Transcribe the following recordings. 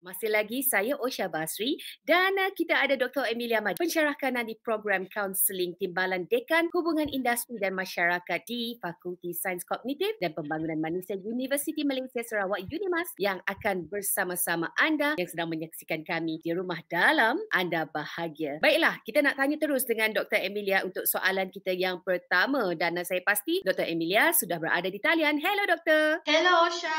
Masih lagi saya Osha Basri dan kita ada Dr. Emilia Mad, pensyarah kanan di program kaunseling Timbalan Dekan Hubungan Industri dan Masyarakat di Fakulti Sains Kognitif dan Pembangunan Manusia Universiti Malaysia Sarawak UNIMAS yang akan bersama-sama anda yang sedang menyaksikan kami di rumah dalam anda bahagia. Baiklah, kita nak tanya terus dengan Dr. Emilia untuk soalan kita yang pertama dan saya pasti Dr. Emilia sudah berada di talian. Hello Doktor. Hello Osha.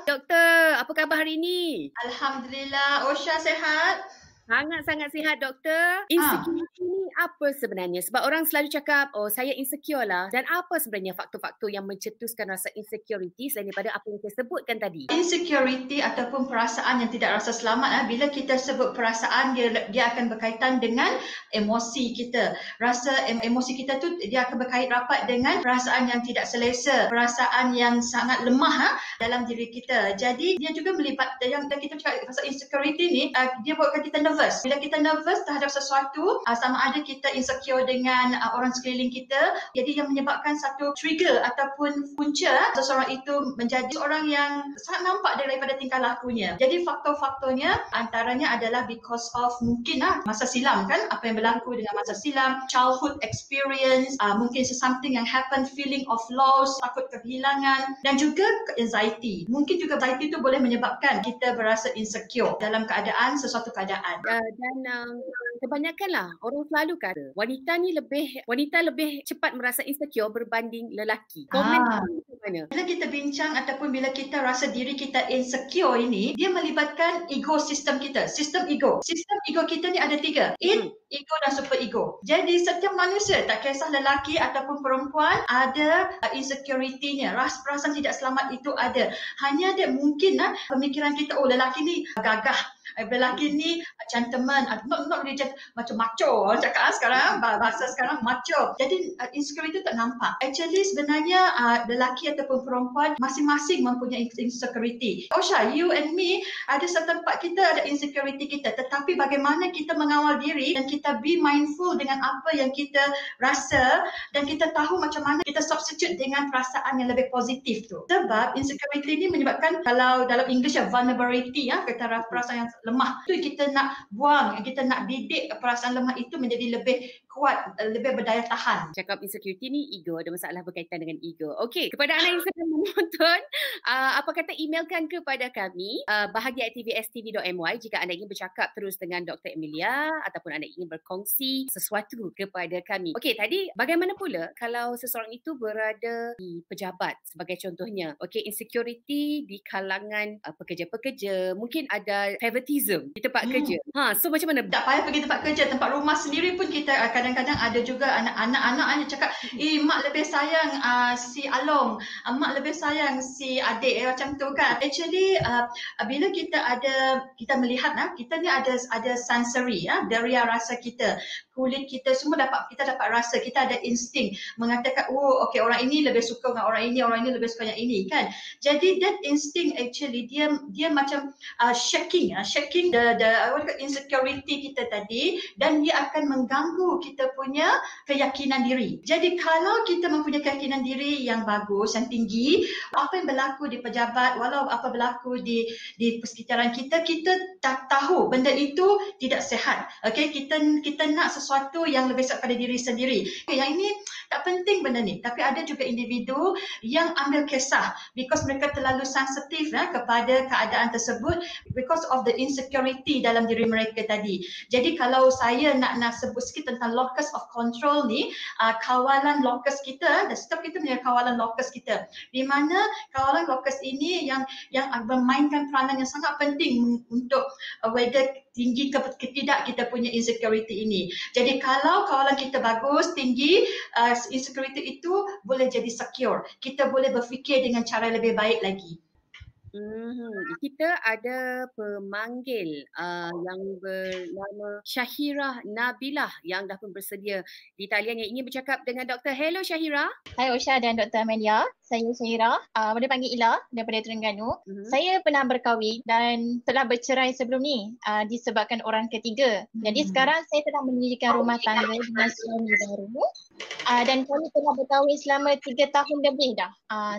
Doktor, apa khabar hari ini? Alhamdulillah, Osha sehat? Sangat-sangat sihat, Doktor. Insecurity ni apa sebenarnya? Sebab orang selalu cakap, oh saya insecure lah. Dan apa sebenarnya faktor-faktor yang mencetuskan rasa insecurity selain daripada apa yang saya sebutkan tadi? Insecurity ataupun perasaan yang tidak rasa selamat, bila kita sebut perasaan, dia akan berkaitan dengan emosi kita. Rasa emosi kita tu dia akan berkait rapat dengan perasaan yang tidak selesa, perasaan yang sangat lemah dalam diri kita. Jadi dia juga melibat yang kita cakap pasal insecurity ni, dia buatkan kita nervous. Bila kita nervous terhadap sesuatu, sama ada kita insecure dengan orang sekeliling kita, jadi yang menyebabkan satu trigger ataupun punca seseorang itu menjadi seorang yang sangat nampak daripada tingkah lakunya. Jadi faktor-faktornya antaranya adalah because of mungkin masa silam kan, apa yang berlaku dengan masa silam, childhood experience, mungkin something yang happen, feeling of loss, takut kehilangan, dan juga anxiety. Mungkin juga anxiety itu boleh menyebabkan kita berasa insecure dalam sesuatu keadaan. Dan kebanyakanlah orang selalu kata wanita lebih cepat merasa insecure berbanding lelaki. Komen mana? Bila kita bincang ataupun bila kita rasa diri kita insecure ini, dia melibatkan ego sistem kita. Sistem ego. Sistem ego kita ni ada 3. Ego dan super ego. Jadi setiap manusia, tak kisah lelaki ataupun perempuan, ada insecurity-nya. Perasaan tidak selamat itu ada. Hanya dia mungkin pemikiran kita, oh lelaki ni gagah. Lelaki ni gentleman, not really macam macho orang cakap sekarang, bahasa sekarang macho. Jadi insecurity tak nampak. Actually sebenarnya lelaki ataupun perempuan masing-masing mempunyai insecurity. Osha, you and me ada certain part kita ada insecurity kita, tetapi bagaimana kita mengawal diri dan kita be mindful dengan apa yang kita rasa dan kita tahu macam mana kita substitute dengan perasaan yang lebih positif tu. Sebab insecurity ni menyebabkan, kalau dalam English vulnerability, kata perasaan yang lemah tu, kita nak buang, kita nak didik perasaan lemah itu menjadi lebih kuat, lebih berdaya tahan. Cakap insecurity ni ego, ada masalah berkaitan dengan ego. Okey, kepada anda yang sedang menonton, apa kata emailkan kepada kami bahagia@tvstv.my jika anda ingin bercakap terus dengan Dr. Emilia ataupun anda ingin berkongsi sesuatu kepada kami. Okey, tadi bagaimana pula kalau seseorang itu berada di pejabat sebagai contohnya. Okey, insecurity di kalangan pekerja-pekerja, mungkin ada favoritism di tempat kerja. So macam mana? Tak payah pergi tempat kerja, tempat rumah sendiri pun kita kadang-kadang ada juga anak-anak yang cakap, mak lebih sayang si Along, mak lebih sayang si adik, macam tu kan. Actually bila kita melihat kita ni ada sensory, deria rasa kita, kulit kita semua kita dapat rasa, kita ada insting mengatakan, oh okey, orang ini lebih suka dengan orang ini lebih suka yang ini kan. Jadi that instinct actually dia macam shaking the insecurity kita tadi, dan dia akan mengganggu kita punya keyakinan diri. Jadi kalau kita mempunyai keyakinan diri yang bagus, yang tinggi, apa yang berlaku di pejabat, walau apa berlaku di persekitaran kita tak tahu benda itu tidak sihat. Okey, kita nak sesuatu yang lebih sihat pada diri sendiri. Yang ini tak penting benda ni, tapi ada juga individu yang ambil kisah because mereka terlalu sensitif kepada keadaan tersebut because of the insecurity dalam diri mereka tadi. Jadi kalau saya nak sebut sikit tentang locus of control ni, kawalan locus kita, dan setiap kita punya kawalan locus kita, di mana kawalan locus ini yang memainkan peranan yang sangat penting untuk whether tinggi ke tidak kita punya insecurity ini. Jadi kalau kawalan kita bagus, tinggi, insecurity itu boleh jadi secure. Kita boleh berfikir dengan cara lebih baik lagi. Kita ada pemanggil yang bernama Syahira Nabilah yang dah pun bersedia di talian yang ingin bercakap dengan Dr. Hello Syahira. Hai Osha dan Dr. Amelia. Saya Syahira, boleh panggil Ila daripada Terengganu. Saya pernah berkahwin dan telah bercerai sebelum ni disebabkan orang ketiga. Jadi sekarang saya telah mendirikan rumah tangga dengan suami baru dan kami telah berkahwin selama 3 tahun lebih dah.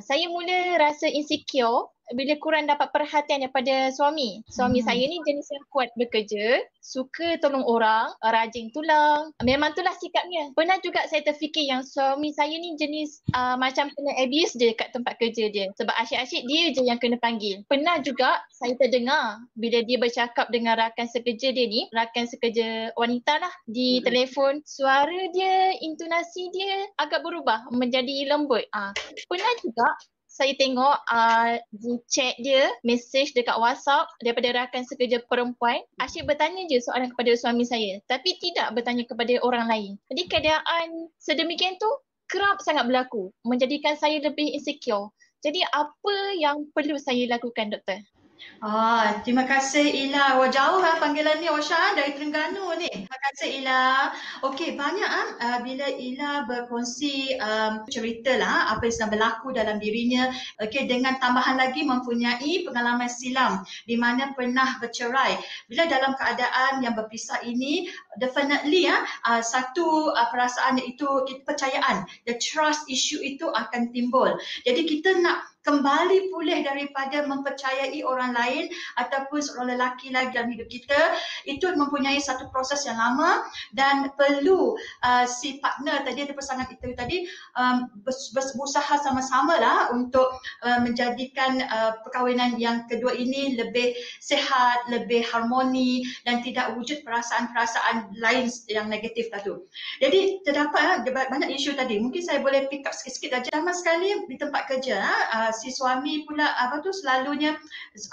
Saya mula rasa insecure bila kurang dapat perhatian daripada suami. Suami saya ni jenis yang kuat bekerja, suka tolong orang, rajin tulang. Memang itulah sikapnya. Pernah juga saya terfikir yang suami saya ni jenis macam kena abuse je kat tempat kerja dia. Sebab asyik-asyik dia je yang kena panggil. Pernah juga saya terdengar bila dia bercakap dengan rakan sekerja dia ni, rakan sekerja wanita lah, di telefon, suara dia, intonasi dia agak berubah menjadi lembut. Pernah juga saya tengok di chat dia, mesej dekat WhatsApp daripada rakan sekerja perempuan, asyik bertanya je soalan kepada suami saya, tapi tidak bertanya kepada orang lain. Jadi keadaan sedemikian tu kerap sangat berlaku, menjadikan saya lebih insecure. Jadi apa yang perlu saya lakukan, doktor? Terima kasih Ila. Wah, jauh lah panggilan ni Osha dari Terengganu ni. Terima kasih Ila. Okey, banyak bila Ila berkongsi cerita lah apa yang sedang berlaku dalam dirinya. Okey, dengan tambahan lagi mempunyai pengalaman silam di mana pernah bercerai. Bila dalam keadaan yang berpisah ini, definitely satu perasaan itu kepercayaan, the trust issue itu akan timbul. Jadi kita nak kembali pulih daripada mempercayai orang lain ataupun seorang lelaki lagi dalam hidup kita, itu mempunyai satu proses yang lama dan perlu si partner tadi atau pasangan itu tadi berusaha sama-sama lah untuk menjadikan perkahwinan yang kedua ini lebih sihat, lebih harmoni dan tidak wujud perasaan-perasaan lain yang negatif tu. Jadi terdapat banyak isu tadi. Mungkin saya boleh pick up sikit-sikit saja. Lama sekali di tempat kerja si suami pula selalunya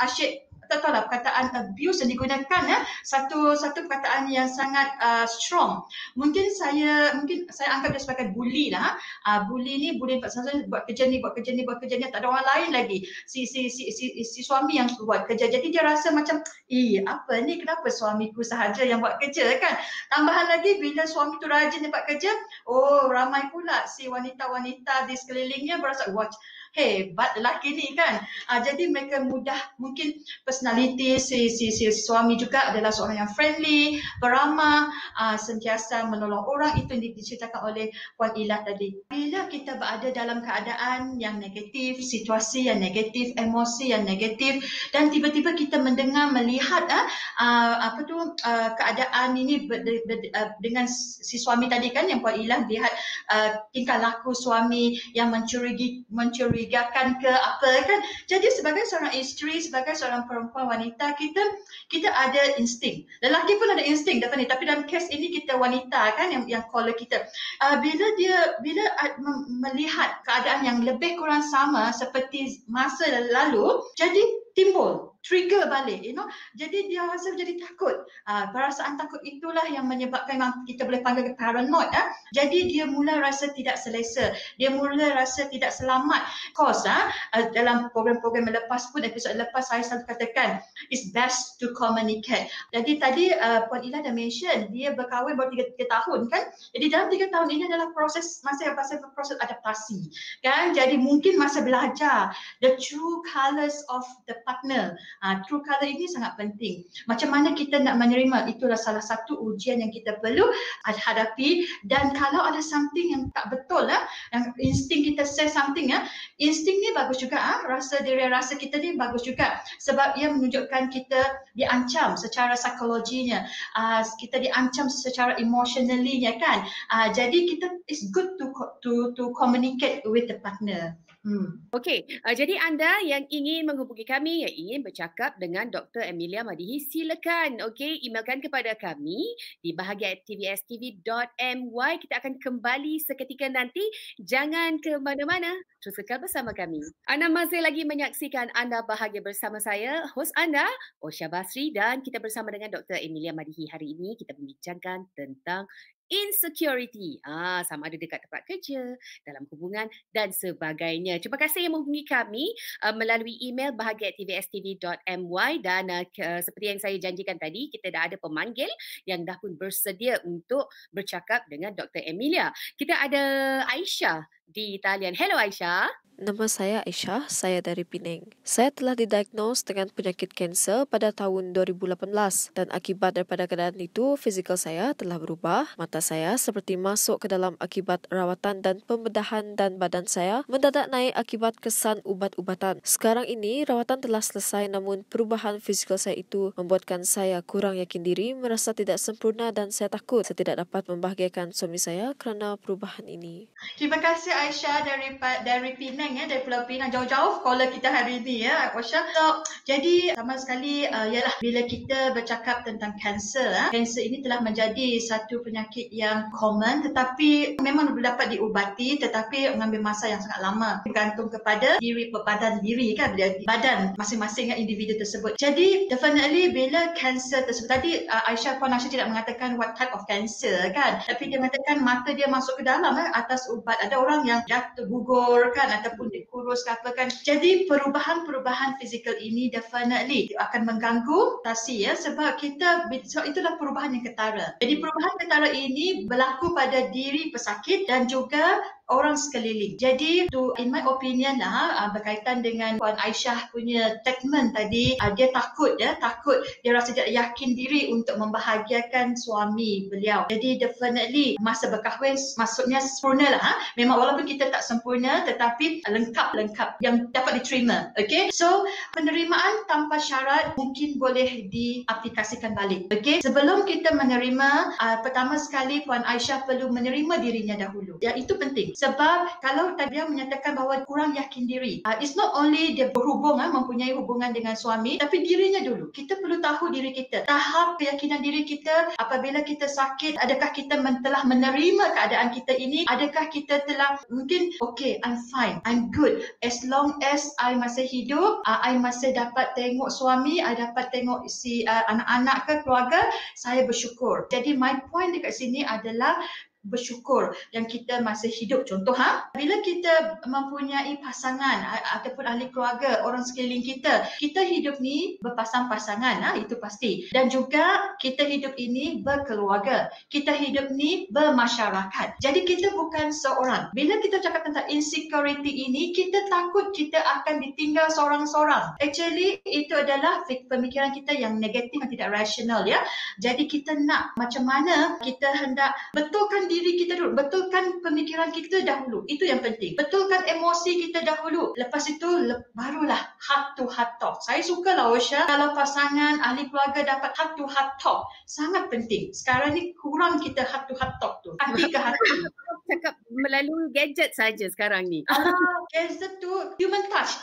asyik, tak tahu lah, perkataan abuse yang digunakan satu perkataan yang sangat strong. Mungkin saya anggap dia sebagai bully lah. Bully buat kerja ni, tak ada orang lain lagi. Si suami yang buat kerja. Jadi dia rasa macam, apa ni, kenapa suamiku sahaja yang buat kerja kan? Tambahan lagi bila suami tu rajin buat kerja, ramai pula si wanita-wanita di sekelilingnya berasa, hebat lelaki ni kan. Jadi mereka mudah, mungkin personality si suami juga adalah seorang yang friendly, beramah, sentiasa menolong orang. Itu yang diceritakan oleh Puan Ila tadi. Bila kita berada dalam keadaan yang negatif, situasi yang negatif, emosi yang negatif dan tiba-tiba kita melihat keadaan ini dengan si suami tadi kan, yang Puan Ila lihat tingkah laku suami yang mencurigakan ke apa kan. Jadi sebagai seorang isteri, sebagai seorang perempuan wanita, kita ada insting. Lelaki pun ada insting definitely, tapi dalam kes ini kita wanita kan yang caller kita. Bila melihat keadaan yang lebih kurang sama seperti masa lalu, jadi timbul, trigger balik, jadi dia rasa jadi takut. Perasaan takut itulah yang menyebabkan, memang kita boleh panggil paranoid. Jadi dia mula rasa tidak selesa, dia mula rasa tidak selamat. Dalam program-program lepas pun, episod lepas saya selalu katakan, it's best to communicate. Jadi tadi Puan Ila dah mention, dia berkahwin baru 3 tahun kan. Jadi dalam 3 tahun ini adalah proses adaptasi kan. Jadi mungkin masa belajar the true colours of the partner. True colour ini sangat penting. Macam mana kita nak menerima, itulah salah satu ujian yang kita perlu hadapi. Dan kalau ada something yang tak betul yang insting kita say something, insting ni bagus juga, rasa kita ni bagus juga, sebab ia menunjukkan kita diancam secara psikologinya, kita diancam secara emotionally-nya kan. Jadi kita, it's good to communicate with the partner. Okey, jadi anda yang ingin menghubungi kami, yang ingin bercakap dengan Dr. Emilia Madihi, silakan emailkan kepada kami di bahagia@tvstv.my. Kita akan kembali seketika nanti. Jangan ke mana-mana, terus kekal bersama kami. Anda masih lagi menyaksikan Anda Bahagia bersama saya, hos anda Osha Basri, dan kita bersama dengan Dr. Emilia Madihi. Hari ini kita membincangkan tentang insecurity, sama ada dekat tempat kerja, dalam hubungan dan sebagainya. Terima kasih yang menghubungi kami melalui email bahagia@tvstv.my, dan seperti yang saya janjikan tadi, kita dah ada pemanggil yang dah pun bersedia untuk bercakap dengan Dr. Emilia. Kita ada Aisyah di talian. Hello Aisyah. Nama saya Aisyah, saya dari Penang. Saya telah didiagnos dengan penyakit kanser pada tahun 2018 dan akibat daripada keadaan itu, fizikal saya telah berubah. Mata saya seperti masuk ke dalam akibat rawatan dan pembedahan dan badan saya mendadak naik akibat kesan ubat-ubatan. Sekarang ini, rawatan telah selesai namun perubahan fizikal saya itu membuatkan saya kurang yakin diri, merasa tidak sempurna dan saya takut saya tidak dapat membahagiakan suami saya kerana perubahan ini. Terima kasih Aisyah dari Penang dari Pulau Pinang, jauh-jauh caller kita hari ini Aisyah. So, jadi sama sekali ialah bila kita bercakap tentang kanser, kanser ini telah menjadi satu penyakit yang common tetapi memang dapat diubati tetapi mengambil masa yang sangat lama bergantung kepada badan diri kan, badan masing-masing individu tersebut. Jadi definitely bila kanser tersebut tadi Puan Aisyah tidak mengatakan what type of cancer kan, tapi dia mengatakan mata dia masuk ke dalam atas ubat. Ada orang yang jatuh gugur kan ataupun dikurus ke apa kan. Jadi perubahan-perubahan fizikal ini definitely akan mengganggu tasi sebab itulah perubahan yang ketara. Jadi perubahan ketara ini berlaku pada diri pesakit dan juga orang sekeliling. Jadi in my opinion berkaitan dengan Puan Aisyah punya statement tadi, dia takut dia rasa tidak yakin diri untuk membahagiakan suami beliau. Jadi definitely masa berkahwin maksudnya sempurna memang walaupun kita tak sempurna tetapi lengkap yang dapat diterima. Okay, so penerimaan tanpa syarat mungkin boleh diaplikasikan balik. Okay, sebelum kita menerima, pertama sekali Puan Aisyah perlu menerima dirinya dahulu. Itu penting. Sebab kalau tadi dia menyatakan bahawa kurang yakin diri, it's not only dia mempunyai hubungan dengan suami, tapi dirinya dulu. Kita perlu tahu diri kita. Tahap keyakinan diri kita apabila kita sakit, adakah kita telah menerima keadaan kita ini? Adakah kita telah mungkin okay, I'm fine, I'm good. As long as I masih hidup, I masih dapat tengok suami, I dapat tengok si anak-anak ke keluarga, saya bersyukur. Jadi my point dekat sini adalah bersyukur yang kita masih hidup. Contoh bila kita mempunyai pasangan ataupun ahli keluarga, orang sekeliling kita hidup ni berpasang-pasangan, itu pasti. Dan juga kita hidup ini berkeluarga, kita hidup ni bermasyarakat. Jadi kita bukan seorang. Bila kita cakap tentang insecurity ini, kita takut kita akan ditinggal seorang-seorang. Actually itu adalah pemikiran kita yang negatif dan tidak rasional Jadi kita nak macam mana kita hendak betulkan diri kita dulu, betulkan pemikiran kita dahulu. Itu yang penting. Betulkan emosi kita dahulu. Lepas itu barulah heart to heart talk. Saya sukalah Osha kalau pasangan ahli keluarga dapat heart to heart talk. Sangat penting. Sekarang ni kurang kita heart to heart talk tu. Hati ke hati. Cakap melalui gadget saja sekarang ni. Gadget tu human touch.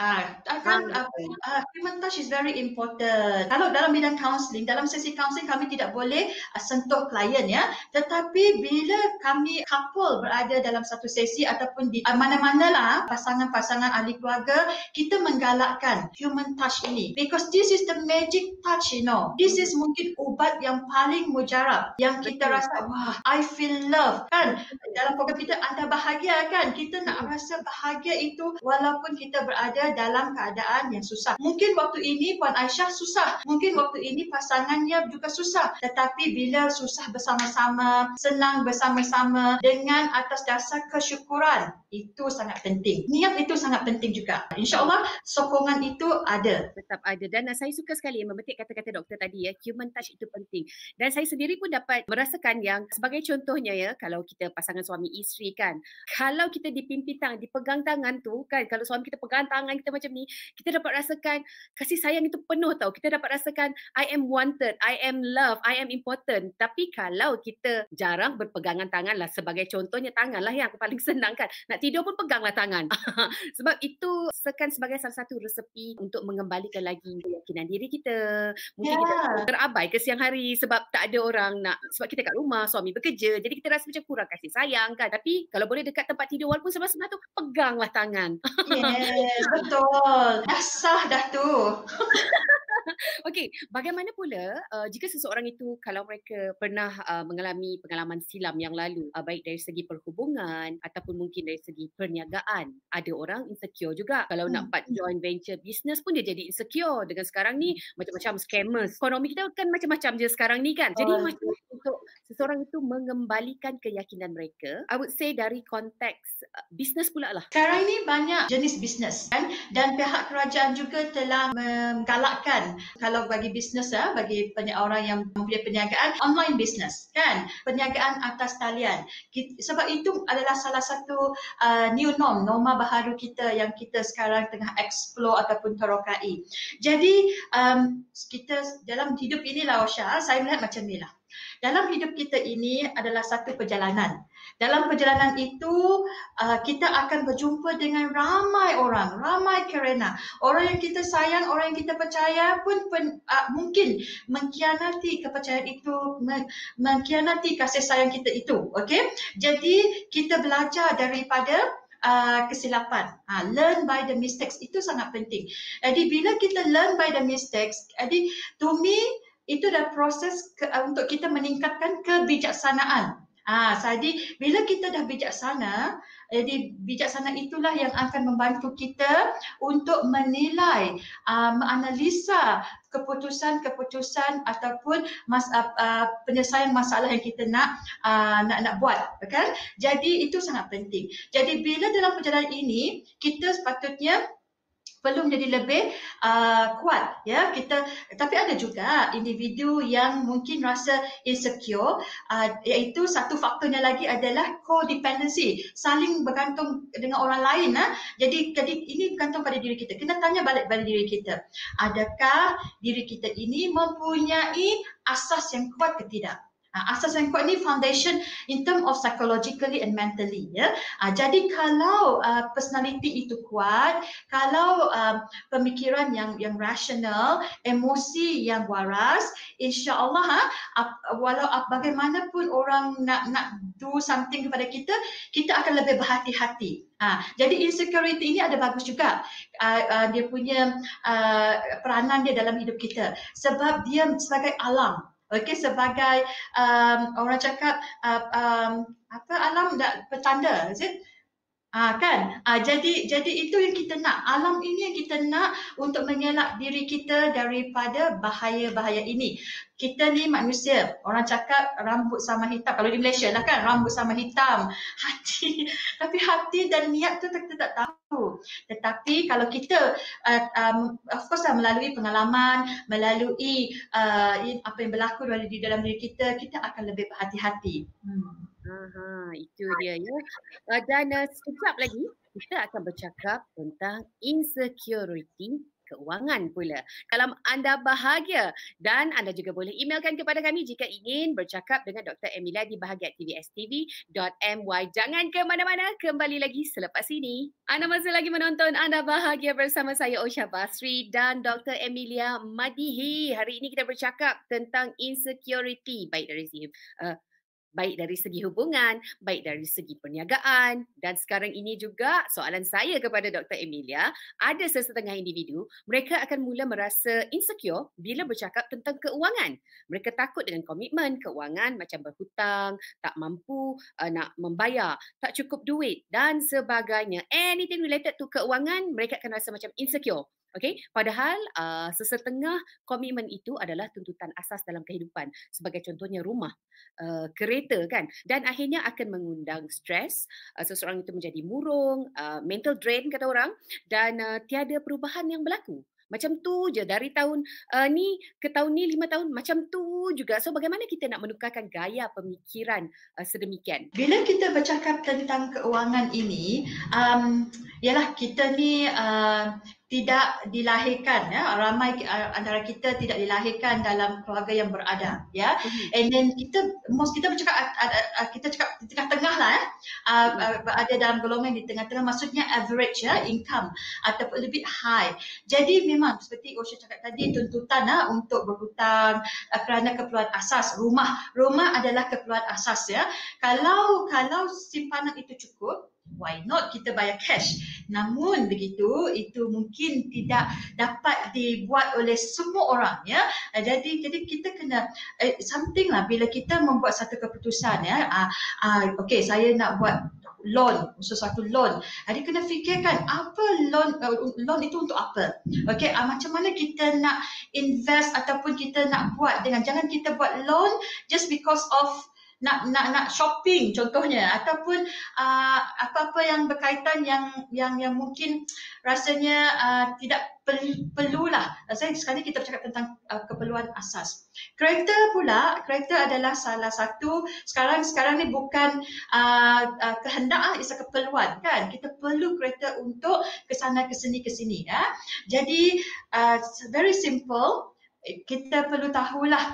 Human touch is very important. Kalau dalam bidang counselling, dalam sesi counselling kami tidak boleh sentuh klien tetapi bila kami couple berada dalam satu sesi ataupun di mana-manalah pasangan-pasangan ahli keluarga, kita menggalakkan human touch ini because this is the magic touch, this is mungkin ubat yang paling mujarab yang kita rasa wah, I feel love kan. Dalam program kita anda bahagia kan, kita nak rasa bahagia itu walaupun kita berada dalam keadaan yang susah. Mungkin waktu ini Puan Aisyah susah, mungkin waktu ini pasangannya juga susah, tetapi bila susah bersama-sama, senang bersama-sama dengan atas dasar kesyukuran, itu sangat penting. Niat itu sangat penting juga. InsyaAllah sokongan itu ada. Tetap ada. Dan saya suka sekali memetik kata-kata doktor tadi human touch itu penting. Dan saya sendiri pun dapat merasakan yang sebagai contohnya kalau kita pasangan suami isteri kan, kalau kita dipimpin tangan, dipegang tangan tu kan, kalau suami kita pegang tangan kita macam ni, kita dapat rasakan kasih sayang itu penuh tau. Kita dapat rasakan I am wanted, I am loved, I am important. Tapi kalau kita jarang berpegangan tangan lah, sebagai contohnya tangan lah yang paling senang kan, nak tidur pun peganglah tangan. Sebab itu sekan sebagai salah satu resepi untuk mengembalikan lagi keyakinan diri kita. Mungkin kita terabai ke siang hari sebab tak ada orang nak, sebab kita kat rumah, suami bekerja, jadi kita rasa macam kurang kasih sayang kan. Tapi kalau boleh dekat tempat tidur walaupun sebelah-sebelah tu, peganglah tangan. Yes, betul. Dah sah dah tu. Okey, bagaimana pula jika seseorang itu kalau mereka pernah mengalami pengalaman silam yang lalu, baik dari segi perhubungan ataupun mungkin dari segi perniagaan. Ada orang insecure juga. Kalau nak buat joint venture business pun dia jadi insecure. Dengan sekarang ni macam-macam scammers. Ekonomi kita kan macam-macam je sekarang ni kan. Jadi macam untuk seseorang itu mengembalikan keyakinan mereka, I would say dari konteks bisnes pula lah. Sekarang ini banyak jenis bisnes kan, dan pihak kerajaan juga telah menggalakkan kalau bagi bisnes bagi orang yang mempunyai perniagaan online bisnes kan, perniagaan atas talian. Sebab itu adalah salah satu new norma baharu kita yang kita sekarang tengah explore ataupun terokai. Jadi kita dalam hidup inilah Osha, saya melihat macam ni lah. Dalam hidup kita ini adalah satu perjalanan. Dalam perjalanan itu, kita akan berjumpa dengan ramai orang, ramai kerana orang yang kita sayang, orang yang kita percaya pun mungkin mengkhianati kepercayaan itu, mengkhianati kasih sayang kita itu. Okay? Jadi, kita belajar daripada kesilapan. Learn by the mistakes itu sangat penting. Jadi, bila kita learn by the mistakes, jadi to me, itu dah proses untuk kita meningkatkan kebijaksanaan. Jadi bila kita dah bijaksana, jadi bijaksana itulah yang akan membantu kita untuk menilai, menganalisa keputusan-keputusan ataupun penyelesaian masalah yang kita nak buat, kan? Jadi itu sangat penting. Jadi bila dalam perjalanan ini kita sepatutnya perlu menjadi lebih kuat, ya. Tapi ada juga individu yang mungkin rasa insecure, iaitu satu faktornya lagi adalah codependency, saling bergantung dengan orang lain. Jadi ini bergantung pada diri kita. Kena tanya balik pada diri kita, adakah diri kita ini mempunyai asas yang kuat ke tidak? Asas yang kuat ni foundation in term of psychologically and mentally, ya. Jadi kalau personality itu kuat, kalau pemikiran yang rasional, emosi yang waras, insya-Allah walau bagaimanapun orang nak do something kepada kita, kita akan lebih berhati-hati. Jadi insecurity ini ada bagus juga, dia punya peranan dia dalam hidup kita, sebab dia sebagai alam. Okey, sebagai orang cakap alam petanda, is it? Kan? Jadi itu yang kita nak. Alam ini yang kita nak untuk mengelak diri kita daripada bahaya-bahaya ini. Kita ni manusia, orang cakap rambut sama hitam. Kalau di Malaysia lah kan, rambut sama hitam. Tapi hati dan niat tu kita tak tahu. Tetapi kalau kita, of course lah, melalui pengalaman, melalui apa yang berlaku di dalam diri kita, kita akan lebih berhati-hati. Itu dia, ya. Dan sekejap lagi kita akan bercakap tentang insecurity keuangan pula. Kalau anda bahagia, dan anda juga boleh emailkan kepada kami jika ingin bercakap dengan Dr. Emilia di bahagiatvstv.my. Jangan ke mana-mana, kembali lagi selepas ini. Anda masih lagi menonton Anda Bahagia bersama saya Osha Basri dan Dr. Emilia Madihi. Hari ini kita bercakap tentang insecurity, baik dari segi hubungan, baik dari segi perniagaan, dan sekarang ini juga soalan saya kepada Dr. Emilia, ada sesetengah individu, mereka akan mula merasa insecure bila bercakap tentang keuangan. Mereka takut dengan komitmen keuangan macam berhutang, tak mampu nak membayar, tak cukup duit dan sebagainya. Anything related to keuangan, mereka akan rasa macam insecure. Okay? Padahal sesetengah komitmen itu adalah tuntutan asas dalam kehidupan. Sebagai contohnya rumah, kereta kan. Dan akhirnya akan mengundang stres, seseorang itu menjadi murung, mental drain kata orang, dan tiada perubahan yang berlaku. Macam tu je dari tahun ni ke tahun ni 5 tahun macam tu juga. So bagaimana kita nak menukarkan gaya pemikiran sedemikian? Bila kita bercakap tentang keuangan ini, ialah kita ni tidak dilahirkan, ya, ramai antara kita tidak dilahirkan dalam keluarga yang beradab, ya. And then kita bercakap, kita cakap di tengah-tengah lah, berada dalam golongan di tengah-tengah, maksudnya average, ya, income ataupun lebih high. Jadi memang seperti Osha cakap tadi, tuntutan untuk berhutang kerana keperluan asas. Rumah adalah keperluan asas, ya. Kalau simpanan itu cukup, why not kita bayar cash. Namun begitu, itu mungkin tidak dapat dibuat oleh semua orang, ya. Jadi kita kena something lah bila kita membuat satu keputusan, ya. Okey, saya nak buat loan, sesuatu loan. Jadi kena fikirkan apa loan itu untuk apa. Okey, macam mana kita nak invest ataupun kita nak buat dengan, jangan kita buat loan just because of nak shopping contohnya, ataupun apa-apa yang berkaitan yang mungkin rasanya tidak perlulah. Sekali kita bercakap tentang keperluan asas. Karakter adalah salah satu, sekarang ni bukan kehendak, is a keperluan kan. Kita perlu karakter untuk kesana kesini ya. Jadi very simple, kita perlu tahulah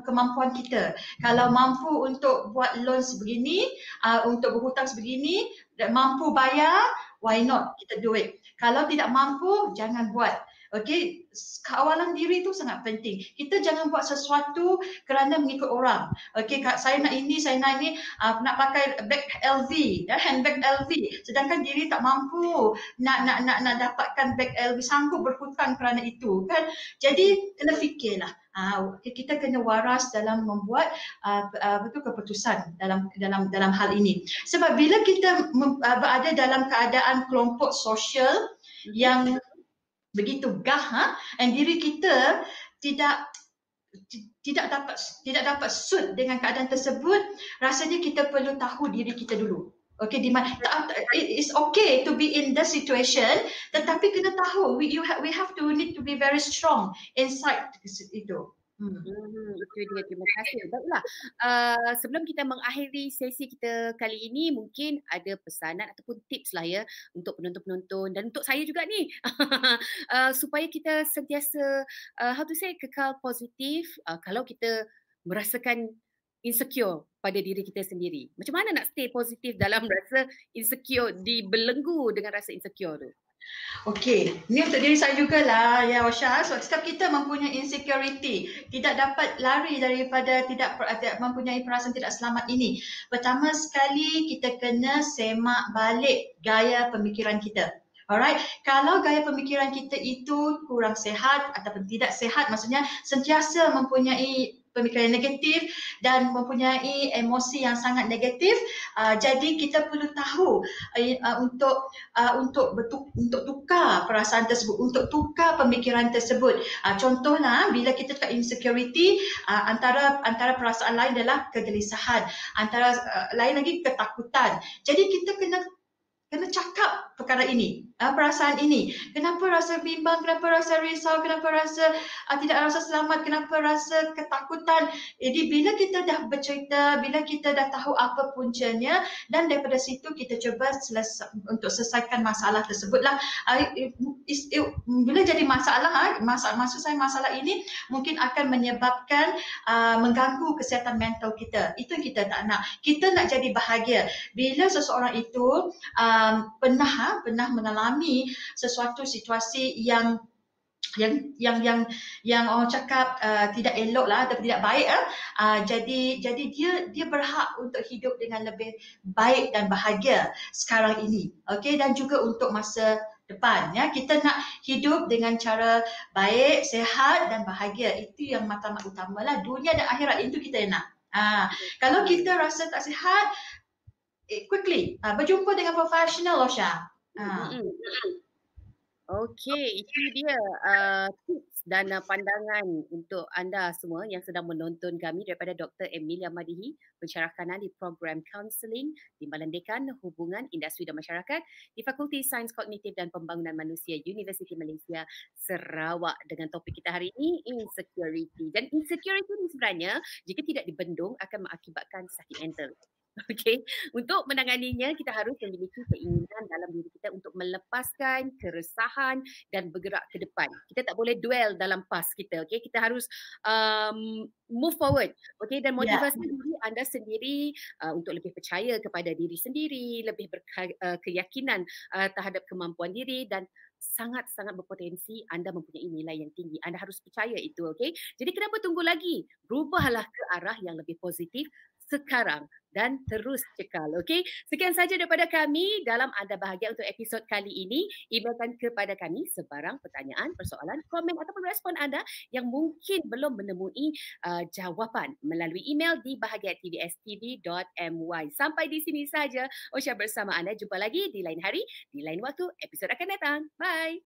kemampuan kita. Kalau mampu untuk buat loan sebegini, untuk berhutang sebegini, dan mampu bayar, why not kita do it. Kalau tidak mampu, jangan buat. Okey, keawalan diri itu sangat penting. Kita jangan buat sesuatu kerana mengikut orang. Okey, saya nak ini, nak pakai bag LV, handbag LV, sedangkan diri tak mampu nak dapatkan bag LV, sanggup berhutang kerana itu kan. Jadi kena fikirlah. Kita kena waras dalam membuat keputusan dalam hal ini. Sebab bila kita berada dalam keadaan kelompok sosial yang begitu dan diri kita tidak dapat suit dengan keadaan tersebut, rasanya kita perlu tahu diri kita dulu. Okay, it's okay to be in the situation, tetapi kena tahu we need to be very strong inside itu. Itu dia, terima kasih. Baiklah, sebelum kita mengakhiri sesi kita kali ini, mungkin ada pesanan ataupun tips lah ya untuk penonton-penonton dan untuk saya juga ni supaya kita sentiasa kekal positif kalau kita merasakan insecure pada diri kita sendiri. Macam mana nak stay positif dalam rasa insecure, dibelenggu dengan rasa insecure tu? Okey, ni untuk diri saya jugalah ya Osha. So setiap kita mempunyai insecurity, tidak dapat lari daripada tidak mempunyai perasaan tidak selamat ini. Pertama sekali kita kena semak balik gaya pemikiran kita. Alright, kalau gaya pemikiran kita itu kurang sehat ataupun tidak sehat, maksudnya sentiasa mempunyai pemikiran negatif dan mempunyai emosi yang sangat negatif, jadi kita perlu tahu untuk tukar perasaan tersebut, untuk tukar pemikiran tersebut. Contohlah bila kita dekat insecurity, antara perasaan lain adalah kegelisahan, antara lain lagi ketakutan. Jadi kita kena cakap perkara ini, perasaan ini. Kenapa rasa bimbang, kenapa rasa risau, kenapa rasa tidak rasa selamat, kenapa rasa ketakutan. Jadi bila kita dah bercerita, bila kita dah tahu apa puncanya, dan daripada situ kita cuba untuk selesaikan masalah tersebutlah. Bila jadi masalah, maksud saya masalah ini mungkin akan menyebabkan mengganggu kesihatan mental kita. Itu yang kita tak nak. Kita nak jadi bahagia. Bila seseorang itu pernah mengalami sesuatu situasi yang orang cakap tidak elok lah atau tidak baik, jadi dia berhak untuk hidup dengan lebih baik dan bahagia sekarang ini, okey, dan juga untuk masa depan ya. Kita nak hidup dengan cara baik, sehat dan bahagia. Itu yang matlamat utamalah, dunia dan akhirat itu kita nak. Kalau kita rasa tak sihat, quickly berjumpa dengan profesional, Osha. Okey, itu dia tips dan pandangan untuk anda semua yang sedang menonton kami daripada Dr. Emilia Madihi, pensyarah kanan di program Counselling Timbalan Dekan Hubungan Industri dan Masyarakat di Fakulti Sains Kognitif dan Pembangunan Manusia Universiti Malaysia Sarawak, dengan topik kita hari ini, insecurity. Dan insecurity ni sebenarnya jika tidak dibendung akan mengakibatkan sakit mental. Okey, untuk menanganinya kita harus memiliki keinginan dalam diri kita untuk melepaskan keresahan dan bergerak ke depan. Kita tak boleh dwell dalam past kita. Okey, kita harus move forward. Okey, dan motivasi diri anda sendiri untuk lebih percaya kepada diri sendiri, lebih berkeyakinan terhadap kemampuan diri, dan sangat-sangat berpotensi anda mempunyai nilai yang tinggi. Anda harus percaya itu, okey? Jadi kenapa tunggu lagi? Berubahlah ke arah yang lebih positif sekarang dan terus cekal, okey? Sekian saja daripada kami dalam Anda Bahagia untuk episod kali ini. Emailkan kepada kami sebarang pertanyaan, persoalan, komen ataupun respon anda yang mungkin belum menemui jawapan melalui email di bahagia@tvstv.my. Sampai di sini saja Osha bersama anda. Jumpa lagi di lain hari, di lain waktu, episod akan datang. Bye!